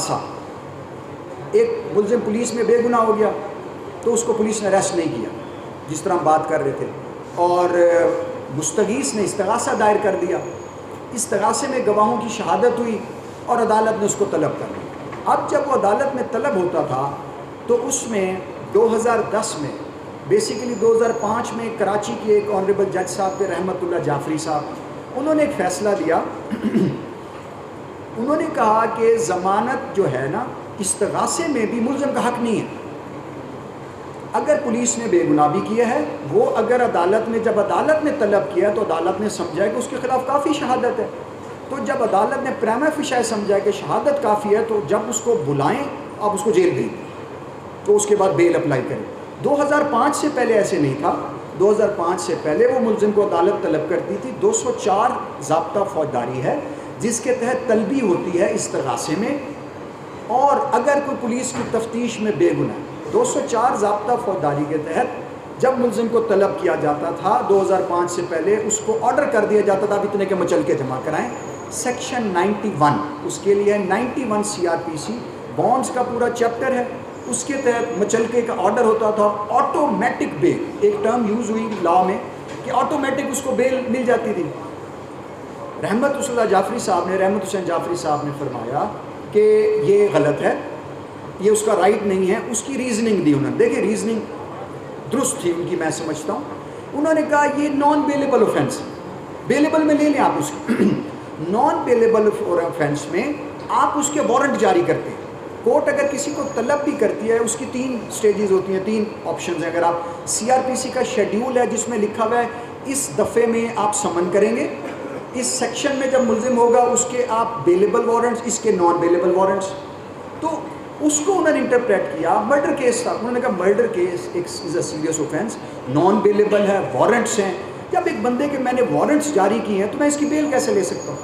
استغاثہ. ایک ملزم پولیس میں بے گناہ ہو گیا تو اس کو پولیس نے اریسٹ نہیں کیا جس طرح ہم بات کر رہے تھے, اور مستغیث نے استغاثہ دائر کر دیا. استغاثے میں گواہوں کی شہادت ہوئی اور عدالت نے اس کو طلب کر لیا. اب جب وہ عدالت میں طلب ہوتا تھا تو اس میں 2010 میں بیسیکلی 2005 میں کراچی کے ایک آنریبل جج صاحب تھے رحمت اللہ جعفری صاحب, انہوں نے ایک فیصلہ دیا. انہوں نے کہا کہ ضمانت جو ہے نا استغاثے میں بھی ملزم کا حق نہیں ہے. اگر پولیس نے بے گناہ بھی کیا ہے, وہ اگر عدالت نے جب عدالت نے طلب کیا تو عدالت نے سمجھا کہ اس کے خلاف کافی شہادت ہے, تو جب عدالت نے پریما فیشا سمجھا کہ شہادت کافی ہے تو جب اس کو بلائیں آپ اس کو جیل بھیج دیں تو اس کے بعد بیل اپلائی کریں. 2005 سے پہلے ایسے نہیں تھا. 2005 سے پہلے وہ ملزم کو عدالت طلب کرتی تھی. 204 ضابطہ فوجداری ہے جس کے تحت طلبی ہوتی ہے استغاثے میں, اور اگر کوئی پولیس کی تفتیش میں بے گناہ 204 ضابطہ فوجداری کے تحت جب ملزم کو طلب کیا جاتا تھا 2005 سے پہلے اس کو آرڈر کر دیا جاتا تھا اب اتنے کے مچل کے جمع کرائیں. سیکشن 91 اس کے لیے 91 CRPC بانڈز کا پورا چیپٹر ہے, اس کے تحت مچلکے کا آرڈر ہوتا تھا. آٹومیٹک بیل ایک ٹرم یوز ہوئی لا میں کہ آٹومیٹک اس کو بیل مل جاتی تھی. رحمت اللہ جعفری صاحب نے رحمت حسین جعفری صاحب نے فرمایا کہ یہ غلط ہے, یہ اس کا رائٹ نہیں ہے. اس کی ریزننگ دی انہوں نے, دیکھیں ریزننگ درست تھی ان کی, میں سمجھتا ہوں. انہوں نے کہا یہ نان بیلیبل اوفینس, بیلیبل میں لے لیں آپ اس کی نان بیلیبل اوفینس میں آپ اس کے وارنٹ جاری کرتے ہیں. کورٹ اگر کسی کو طلب بھی کرتی ہے اس کی 3 سٹیجز ہوتی ہیں, 3 آپشنز ہیں. اگر آپ CRPC کا شیڈیول ہے جس میں لکھا ہوا ہے اس دفعے میں آپ سمن کریں گے, اس سیکشن میں جب ملزم ہوگا اس کے آپ بیلیبل وارنٹس, اس کے نان بیلیبل وارنٹس. تو اس کو انہوں نے انٹرپریٹ کیا. مرڈر کیس تھا, انہوں نے کہا murder case is a serious offence, naan bailable ہے, وارنٹس ہیں. جب ایک بندے کے میں نے وارنٹس جاری کیے ہیں تو میں اس کی بیل کیسے لے سکتا ہوں؟